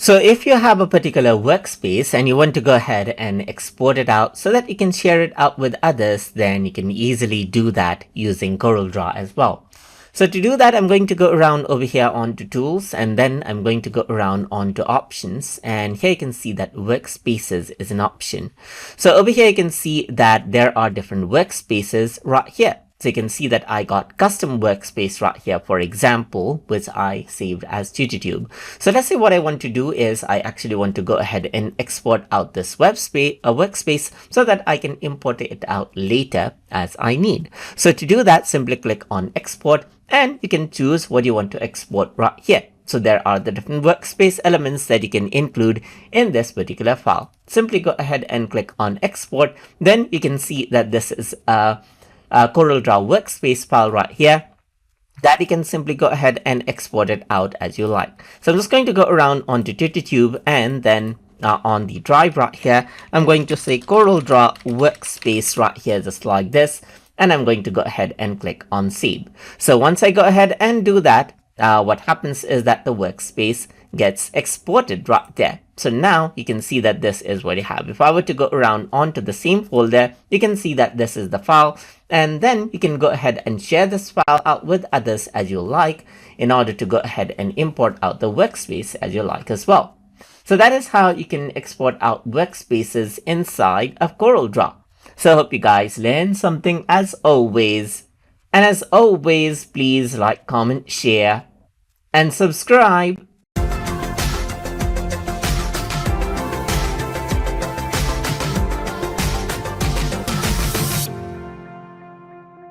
So if you have a particular workspace and you want to go ahead and export it out so that you can share it out with others, then you can easily do that using Corel Draw as well. So to do that, I'm going to go around over here onto tools, and then I'm going to go around onto options, and here you can see that workspaces is an option. So over here you can see that there are different workspaces right here. So you can see that I got custom workspace right here, for example, which I saved as TutorTube. So let's say what I want to do is I actually want to go ahead and export out this workspace so that I can import it out later as I need. So to do that, simply click on export, and you can choose what you want to export right here. So there are the different workspace elements that you can include in this particular file. Simply go ahead and click on export. Then you can see that this is a Corel Draw workspace file right here that you can simply go ahead and export it out as you like. So I'm just going to go around onto TutorTube, and then on the drive right here, I'm going to say Corel Draw workspace right here, just like this, and I'm going to go ahead and click on save. So once I go ahead and do that, what happens is that the workspace gets exported right there. So now you can see that this is what you have. If I were to go around onto the same folder, you can see that this is the file, and then you can go ahead and share this file out with others as you like in order to go ahead and import out the workspace as you like as well. So that is how you can export out workspaces inside of Corel Draw. So I hope you guys learned something as always. And as always, please like, comment, share, and subscribe.